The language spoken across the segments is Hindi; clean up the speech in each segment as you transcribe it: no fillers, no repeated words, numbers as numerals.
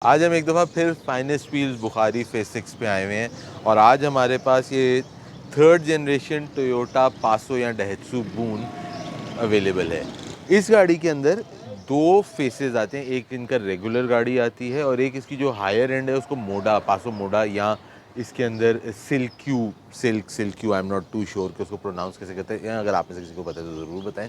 आज हम एक दफ़ा फिर फाइनेस्ट व्हील्स बुखारी फेस 6 पे आए हुए हैं और आज हमारे पास ये थर्ड जनरेशन टोयोटा पासो या डेहत्सू बून अवेलेबल है। इस गाड़ी के अंदर दो फेसेस आते हैं, एक इनका रेगुलर गाड़ी आती है और एक इसकी जो हायर एंड है उसको मोडा, पासो मोडा, या इसके अंदर सिल्क्यू I am not too sure कि उसको प्रोनाउंस कैसे कहते हैं, या अगर आप में से किसी को पता है तो ज़रूर बताएं।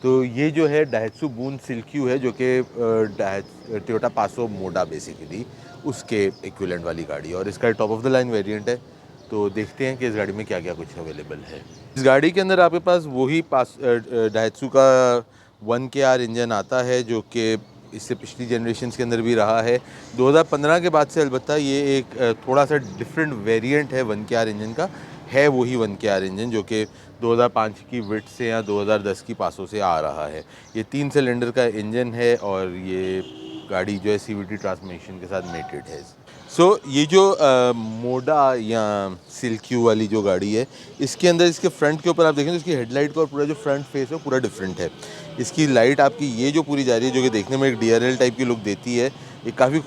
तो ये जो है डाइत्सु बून सिल्क्यू है, जो कि टोयोटा पासो मोडा बेसिकली उसके इक्विवेलेंट वाली गाड़ी है और इसका top of the line variant है। तो देखते हैं कि इस गाड़ी में क्या क्या कुछ अवेलेबल है। इस गाड़ी के अंदर आपके पास वही डाइत्सु का 1KR इंजन आता है, जो कि इससे पिछली जनरेशन के अंदर भी रहा है। 2015 के बाद से अलबत्ता ये एक थोड़ा सा डिफरेंट वेरिएंट है 1KR इंजन का, है वही 1KR इंजन जो कि 2005 की विट से या 2010 की पासों से आ रहा है। ये 3 सिलेंडर का इंजन है और ये गाड़ी जो है CVT ट्रांसमिशन के साथ मेटेड है। ये जो मोडा या सिल्क्यू वाली जो गाड़ी है, इसके अंदर इसके फ्रंट के ऊपर आप देखें तो इसकी हेडलाइट का और पूरा जो फ्रंट फेस है पूरा डिफरेंट है। इसकी लाइट आपकी ये जो पूरी जा रही है, जो कि देखने में एक DRL टाइप की लुक देती है, ये काफ़ी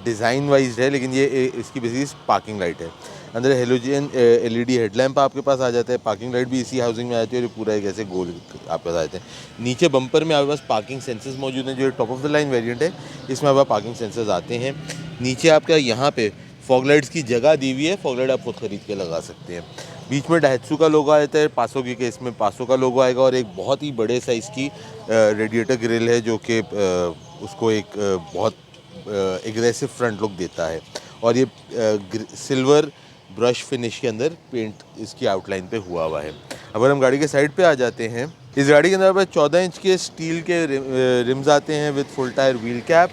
डिज़ाइन वाइज है, लेकिन ये इसकी बेसिकली पार्किंग लाइट है। अंदर हेलोजन LED हेडलैम्प आपके पास आ जाता है। पार्किंग लाइट भी इसी हाउसिंग में आती है और पूरा एक ऐसे गोल आपके पास आ जाते हैं। नीचे बम्पर में आपके पास पार्किंग सेंसर्स मौजूद हैं, जो top of the line variant है, इसमें आपके पास पार्किंग सेंसर्स आते हैं। नीचे आपका यहाँ पे फॉग लाइट्स की जगह दी हुई है, फॉग लाइट आप खुद खरीद के लगा सकते हैं। बीच में डाइत्सु का लोगो आता है, पासो की केस में पासो का लोगो आएगा और एक बहुत ही बड़े साइज़ की रेडिएटर ग्रिल है, जो कि उसको एक बहुत एग्रेसिव फ्रंट लुक देता है। और ये सिल्वर ब्रश फिनिश के अंदर पेंट इसकी आउटलाइन पे हुआ है। अगर हम गाड़ी के साइड पे आ जाते हैं, इस गाड़ी के अंदर 14 इंच के स्टील के रिम्स आते हैं with full tyre wheel cap.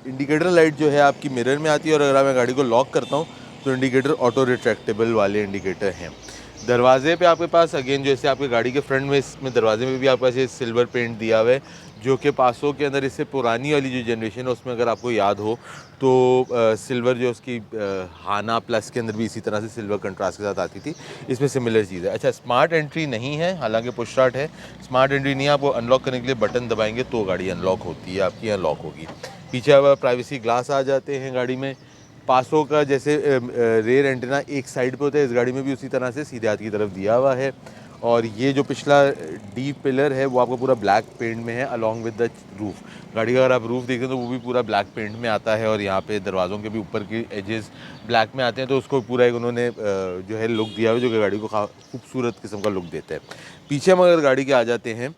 Indicator light जो है आपकी मिरर में आती है और अगर मैं गाड़ी को लॉक करता हूँ तो इंडिकेटर ऑटो रिट्रैक्टेबल वाले इंडिकेटर हैं। दरवाजे पे आपके पास अगेन जैसे आपके गाड़ी के फ्रंट में, इसमें दरवाजे में भी आपके पास ये सिल्वर पेंट दिया हुआ है, जो कि पासो के अंदर इससे पुरानी वाली जो जनरेशन है उसमें अगर आपको याद हो तो सिल्वर जो उसकी हाना प्लस के अंदर भी इसी तरह से सिल्वर कंट्रास्ट के साथ आती थी, इसमें सिमिलर चीज़ है। अच्छा, स्मार्ट एंट्री नहीं है, हालांकि पुश स्टार्ट है। स्मार्ट एंट्री नहीं है, आपको अनलॉक करने के लिए बटन दबाएंगे तो गाड़ी अनलॉक होती है, आपकी अनलॉक होगी। पीछे अब प्राइवेसी ग्लास आ जाते हैं गाड़ी में। पासो का जैसे रेयर एंटेना एक साइड पे होता है, इस गाड़ी में भी उसी तरह से सीधे हाथ की तरफ दिया हुआ है। और ये जो पिछला डी पिलर है वो आपको पूरा ब्लैक पेंट में है अलॉन्ग विद द रूफ। गाड़ी का अगर आप रूफ देखें तो वो भी पूरा ब्लैक पेंट में आता है और यहाँ पे दरवाज़ों के भी ऊपर के एजेस ब्लैक में आते हैं, तो उसको पूरा एक उन्होंने जो है लुक दिया हुआ है, जो कि गाड़ी को खूबसूरत किस्म का लुक देता है। पीछे हम अगर गाड़ी के आ जाते हैं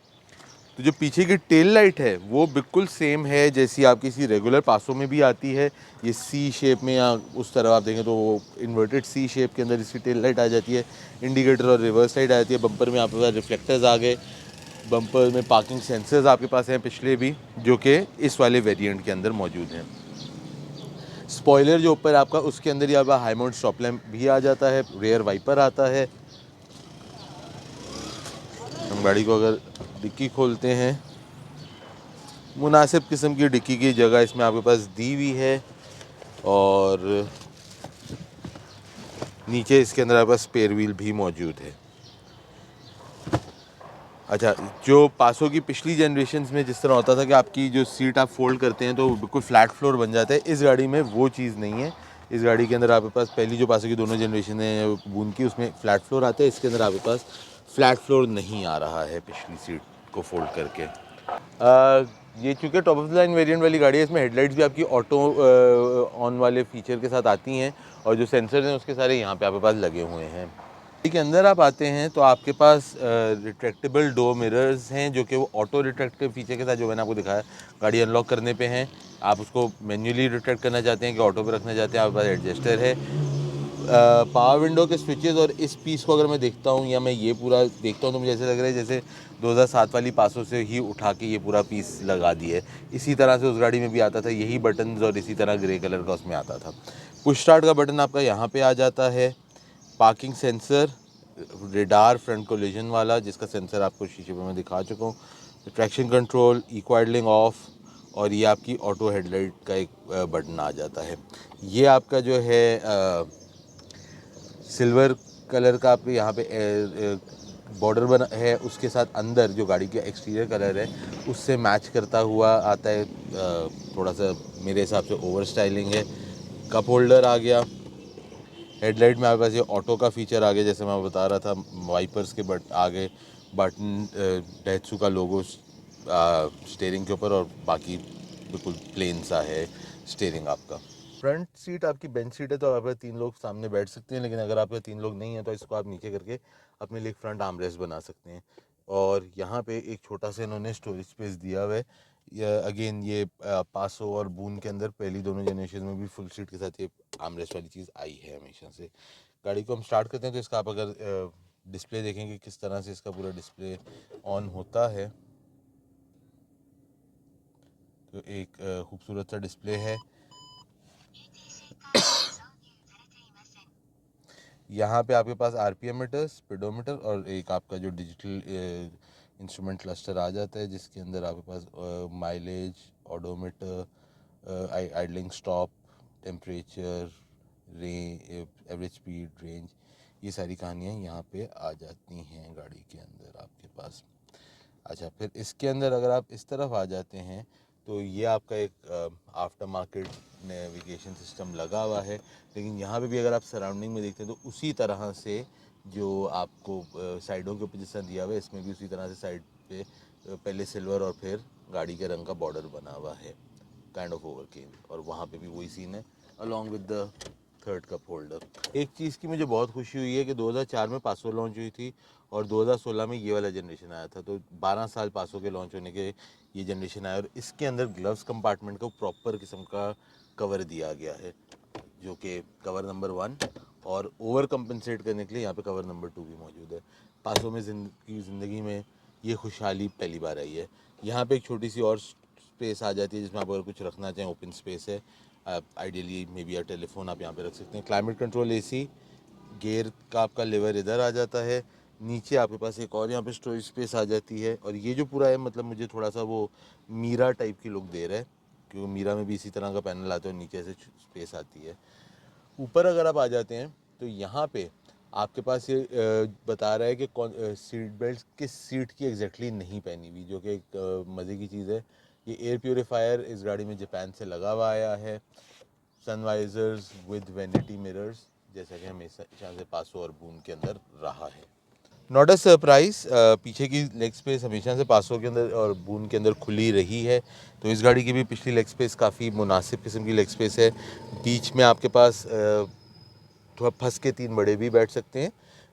तो जो पीछे की टेल लाइट है वो बिल्कुल सेम है जैसी आपकी किसी रेगुलर पासों में भी आती है। ये सी शेप में, या उस तरह आप देखें तो वो इन्वर्टेड सी शेप के अंदर इसकी टेल लाइट आ जाती है। इंडिकेटर और रिवर्स लाइट आ जाती है। बम्पर में आपके पास रिफ्लेक्टर्स आ गए। बम्पर में पार्किंग सेंसर्स आपके पास हैं पिछले भी, जो कि इस वाले वेरिएंट के अंदर मौजूद हैं। स्पॉइलर जो ऊपर आपका, उसके अंदर ही आपका हाई माउंट स्टॉप लैम्प भी आ जाता है। रेयर वाइपर आता है। हम गाड़ी को अगर डिक्की खोलते हैं, मुनासिब किस्म की डिक्की की जगह इसमें आपके पास दी हुई है और नीचे इसके अंदर आपके पास स्पेयर व्हील भी मौजूद है। अच्छा, जो पासो की पिछली जनरेशन में जिस तरह होता था कि आपकी जो सीट आप फोल्ड करते हैं तो बिल्कुल फ्लैट फ्लोर बन जाता है, इस गाड़ी में वो चीज़ नहीं है। इस गाड़ी के अंदर आपके पास पहली जो पासो की दोनों जनरेशन है बून की, उसमें फ्लैट फ्लोर आता है। इसके अंदर आपके पास फ्लैट फ्लोर नहीं आ रहा है पिछली सीट को फोल्ड करके। ये चूँकि top of the line variant वाली गाड़ी है, इसमें हेडलाइट्स भी आपकी ऑटो ऑन वाले फीचर के साथ आती हैं और जो सेंसर्स हैं उसके सारे यहाँ पे आपके पास लगे हुए हैं। गाड़ी के अंदर आप आते हैं तो आपके पास रिट्रैक्टेबल डोर मिरर्स हैं, जो कि वो ऑटो रिट्रैक्टिव फीचर के साथ, जो मैंने आपको दिखाया, गाड़ी अनलॉक करने पे हैं। आप उसको मैन्युअली रिट्रैक्ट करना चाहते हैं कि ऑटो पे रखना चाहते हैं, आपके पास एडजस्टर है। पावर विंडो के स्विचेस और इस पीस को अगर मैं देखता हूँ या मैं ये पूरा देखता हूँ तो मुझे ऐसा लग रहा है जैसे 2007 वाली पासों से ही उठा के ये पूरा पीस लगा दिए है। इसी तरह से उस गाड़ी में भी आता था, यही बटन्स और इसी तरह ग्रे कलर का उसमें आता था। पुश स्टार्ट का बटन आपका यहाँ पे आ जाता है। Parking sensor, radar front collision वाला जिसका सेंसर आपको शीशे पे मैं दिखा चुका हूँ, traction control, eco idling off, और ये आपकी ऑटो हेडलाइट का एक बटन आ जाता है। ये आपका जो है सिल्वर कलर का आपके यहाँ पे बॉर्डर बना है उसके साथ अंदर जो गाड़ी का एक्सटीरियर कलर है उससे मैच करता हुआ आता है। थोड़ा सा मेरे हिसाब से ओवर स्टाइलिंग है। कप होल्डर आ गया। हेडलाइट में आपके पास ये ऑटो का फीचर आ गया, जैसे मैं बता रहा था। वाइपर्स के आगे बटन, डेट्सू का लोगो स्टीयरिंग के ऊपर, और बाकी बिल्कुल प्लेन सा है स्टीयरिंग आपका। फ्रंट सीट आपकी बेंच सीट है, तो आप 3 लोग सामने बैठ सकते हैं, लेकिन अगर आपके 3 लोग नहीं हैं तो इसको आप नीचे करके अपने लिए फ्रंट आर्मरेस्ट बना सकते हैं। और यहाँ पे एक छोटा सा इन्होंने स्टोरेज स्पेस दिया हुआ है। अगेन ये पासो और बून के अंदर पहली दोनों जनरेशन में भी फुल सीट के साथ ये आर्मरेस्ट वाली चीज़ आई है हमेशा से। गाड़ी को हम स्टार्ट करते हैं तो इसका आप अगर डिस्प्ले देखेंगे किस तरह से इसका पूरा डिस्प्ले ऑन होता है, तो एक खूबसूरत सा डिस्प्ले है। यहाँ पे आपके पास RPM मीटर, स्पीडोमीटर और एक आपका जो डिजिटल इंस्ट्रूमेंट क्लस्टर आ जाता है, जिसके अंदर आपके पास mileage, odometer, idling stop, temperature, average speed, range, ये सारी कहानियाँ यहाँ पे आ जाती हैं गाड़ी के अंदर आपके पास। अच्छा, फिर इसके अंदर अगर आप इस तरफ आ जाते हैं तो ये आपका एक आफ्टर मार्केट नेविगेशन सिस्टम लगा हुआ है, लेकिन यहाँ पे भी अगर आप सराउंडिंग में देखते हैं तो उसी तरह से जो आपको साइडों के ऊपर जिस तरह दिया हुआ है, इसमें भी उसी तरह से साइड पे पहले सिल्वर और फिर गाड़ी के रंग का बॉर्डर बना हुआ है, काइंड ऑफ ओवरकेन, और वहाँ पे भी वही सीन है along with the third cup holder. एक चीज़ की मुझे बहुत खुशी हुई है कि 2004 में पासो लॉन्च हुई थी और 2016 में ये वाला जनरेशन आया था, तो 12 साल पासो के लॉन्च होने के ये जनरेशन आया, और इसके अंदर ग्लव्स कंपार्टमेंट को प्रॉपर किस्म का कवर दिया गया है, जो कि कवर नंबर 1, और ओवर कंपनसेट करने के लिए यहाँ पे कवर नंबर 2 भी मौजूद है। पासो में ज़िंदगी में ये खुशहाली पहली बार आई है। यहाँ पे एक छोटी सी और स्पेस आ जाती है जिसमें आप अगर कुछ रखना चाहें, ओपन स्पेस है। आइडियली मे बी टेलीफोन आप यहाँ पे रख सकते हैं। क्लाइमेट कंट्रोल AC, गियर का आपका लेवर इधर आ जाता है। नीचे आपके पास एक और यहाँ पे स्टोरेज स्पेस आ जाती है, और ये जो पूरा है मतलब मुझे थोड़ा सा वो मीरा टाइप की लुक दे रहा है, क्योंकि मीरा में भी इसी तरह का पैनल आता है और नीचे से स्पेस आती है। ऊपर अगर आप आ जाते हैं तो यहाँ पे आपके पास ये बता रहा है कि कौन सीट बेल्ट किस सीट की एग्जैक्टली नहीं पहनी हुई, जो कि एक मज़े की चीज़ है। ये एयर प्योरीफायर इस गाड़ी में जापान से लगा हुआ आया है। सनवाइजर्स विद वैनिटी मिरर्स, जैसा कि हमेशा से पासो और बून के अंदर रहा है। नॉट अ सरप्राइज, पीछे की लेग स्पेस हमेशा से पासो के अंदर और बून के अंदर खुली रही है, तो इस गाड़ी की भी पिछली लेग स्पेस काफ़ी मुनासिब किस्म की लेग स्पेस है। बीच में आपके पास थोड़ा फंस के 3 बड़े भी बैठ सकते हैं,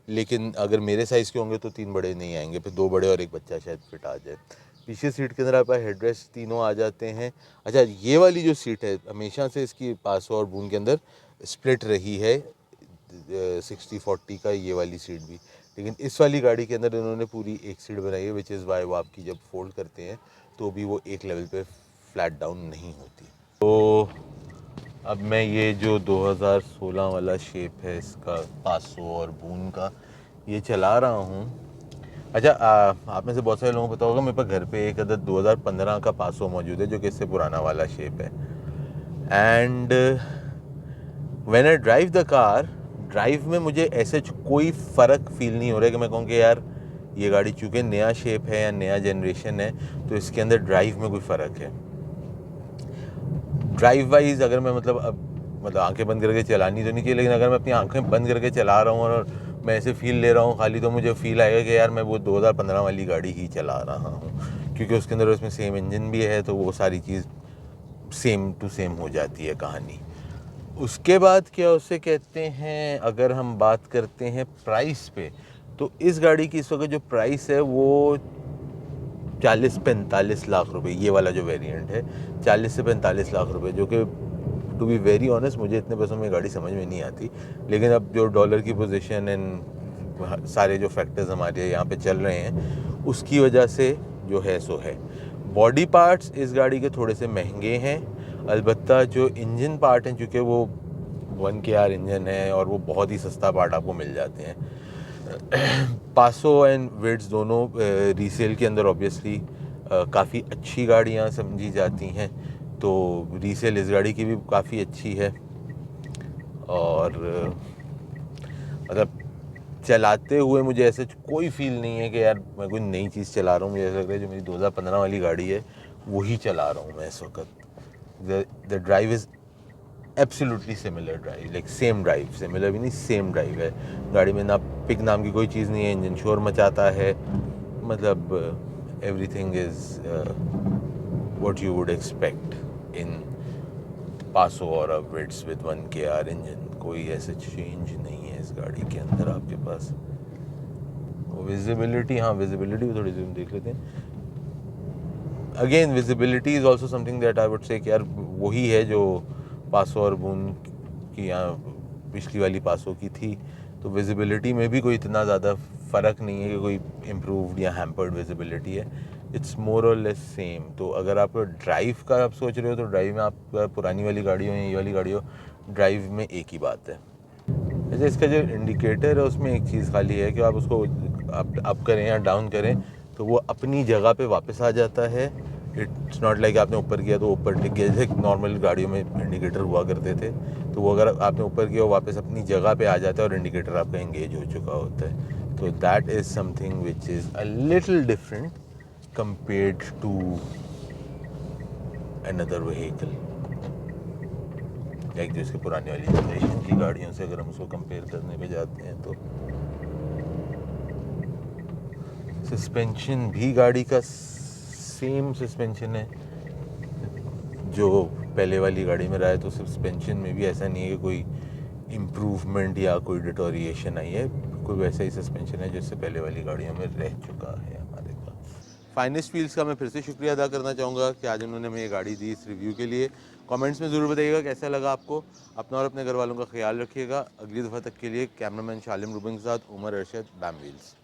लेकिन अगर मेरे साइज़ के होंगे तो 3 बड़े नहीं आएंगे, फिर 2 बड़े और एक बच्चा शायद फिट आ जाए। पीछे सीट के अंदर आपका हेडरेस्ट तीनों आ जाते हैं। अच्छा, ये वाली जो सीट है हमेशा से इसकी पासो और बून के अंदर स्प्लिट रही है, 60-40 का ये वाली सीट भी, लेकिन इस वाली गाड़ी के अंदर इन्होंने पूरी एक सीट बनाई है, विच इज़ वाई वो आपकी जब फोल्ड करते हैं तो भी वो एक लेवल पे फ्लैट डाउन नहीं होती। तो अब मैं ये जो 2016 वाला शेप है इसका पासो और बून का, ये चला रहा हूँ। अच्छा, आप में से बहुत सारे लोगों को पता होगा मेरे पास घर पे एक अदद 2015 का पासो मौजूद है, जो कि इससे पुराना वाला शेप है। And when I drive the car, drive में मुझे ऐसे कोई फ़र्क फील नहीं हो रहा है कि मैं कहूँ कि यार ये गाड़ी चूँकि नया शेप है या नया जनरेशन है तो इसके अंदर ड्राइव में कोई फ़र्क है। ड्राइव वाइज अगर मैं मतलब आंखें बंद करके चलानी तो नहीं चाहिए, लेकिन अगर मैं अपनी आंखें बंद करके चला रहा हूँ और मैं ऐसे फील ले रहा हूँ खाली, तो मुझे फील आएगा कि यार मैं वो 2015 वाली गाड़ी ही चला रहा हूँ, क्योंकि उसके अंदर उसमें सेम इंजन भी है, तो वो सारी चीज़ सेम टू सेम हो जाती है कहानी। उसके बाद क्या उसे कहते हैं, अगर हम बात करते हैं प्राइस पे, तो इस गाड़ी की इस वक्त जो प्राइस है वो 40-45 लाख रुपए, ये वाला जो वेरिएंट है 40 से 45 लाख रुपए, जो कि टू बी वेरी ऑनेस्ट मुझे इतने पैसों में गाड़ी समझ में नहीं आती, लेकिन अब जो डॉलर की पोजीशन एंड सारे जो फैक्टर्स हमारे यहाँ पे चल रहे हैं उसकी वजह से जो है सो है। बॉडी पार्ट्स इस गाड़ी के थोड़े से महंगे हैं, अलबत्ता जो इंजन पार्ट हैं चूँकि वो 1KR इंजन है और वो बहुत ही सस्ता पार्ट आपको मिल जाते हैं। पासो एंड विड्स दोनों रीसेल के अंदर ऑब्वियसली काफ़ी अच्छी गाड़ियाँ समझी जाती हैं, तो रीसेल इस गाड़ी की भी काफ़ी अच्छी है। और मतलब चलाते हुए मुझे ऐसे कोई फील नहीं है कि यार मैं कोई नई चीज़ चला रहा हूँ। मुझे ऐसा लग रहा है जो मेरी 2015 वाली गाड़ी है वही चला रहा हूँ मैं इस वक्त। The drive is absolutely similar drive, like same drive, similar भी नहीं सेम ड्राइव है। गाड़ी में ना पिक नाम की कोई चीज़ नहीं है, इंजन शोर मचाता है, मतलब everything is what you would expect in पासो और विट्स विद 1KR इंजन। कोई ऐसे चेंज नहीं है इस गाड़ी के अंदर आपके पास। विजिबिलिटी, हाँ विजिबिलिटी भी थोड़ी सी हम देख लेते हैं। Again visibility is also something that I would say कि यार वही है जो पासो और बून की या पिछली वाली पासो की थी। तो विजिबिलिटी में भी कोई इतना ज़्यादा फ़र्क नहीं है कि कोई इम्प्रूव्ड या हैम्पर्ड विजिबिलिटी है। इट्स मोर और लेस सेम। तो अगर आप ड्राइव का आप सोच रहे हो तो ड्राइव में आप पुरानी वाली गाड़ी हो या ये वाली गाड़ी हो, ड्राइव में एक ही बात है। जैसे इसका जो इंडिकेटर है उसमें एक चीज़ खाली है कि आप उसको अप करें या डाउन करें तो वो अपनी जगह पे वापस आ जाता है। इट्स नॉट लाइक आपने ऊपर किया तो ऊपर टिक गया, जैसे नॉर्मल गाड़ियों में इंडिकेटर हुआ करते थे। तो वो अगर आपने ऊपर किया वो वापस अपनी जगह पे आ जाता है और इंडिकेटर आपका इंगेज हो चुका होता है। तो that is something which is a little different compared to another vehicle, like जो इसके पुरानी वाली जनरेशन की गाड़ियों से अगर हम उसको कंपेयर करने पे जाते हैं तो सस्पेंशन भी गाड़ी का सेम सस्पेंशन है जो पहले वाली गाड़ी में रहा है। तो सस्पेंशन में भी ऐसा नहीं है कि कोई इम्प्रूवमेंट या कोई डिटोरिएशन आई है, कोई वैसा ही सस्पेंशन है जिससे पहले वाली गाड़ियों में रह चुका है हमारे पास। फाइनेस्ट व्हील्स का मैं फिर से शुक्रिया अदा करना चाहूँगा कि आज उन्होंने हमें ये गाड़ी दी इस रिव्यू के लिए। कमेंट्स में ज़रूर बताइएगा कैसा लगा आपको। अपना और अपने घर वालों का ख्याल रखिएगा। अगली दफ़ा तक के लिए कैमरामैन शालिम रूबिन के साथ उमर अरशद, बैम व्हील्स।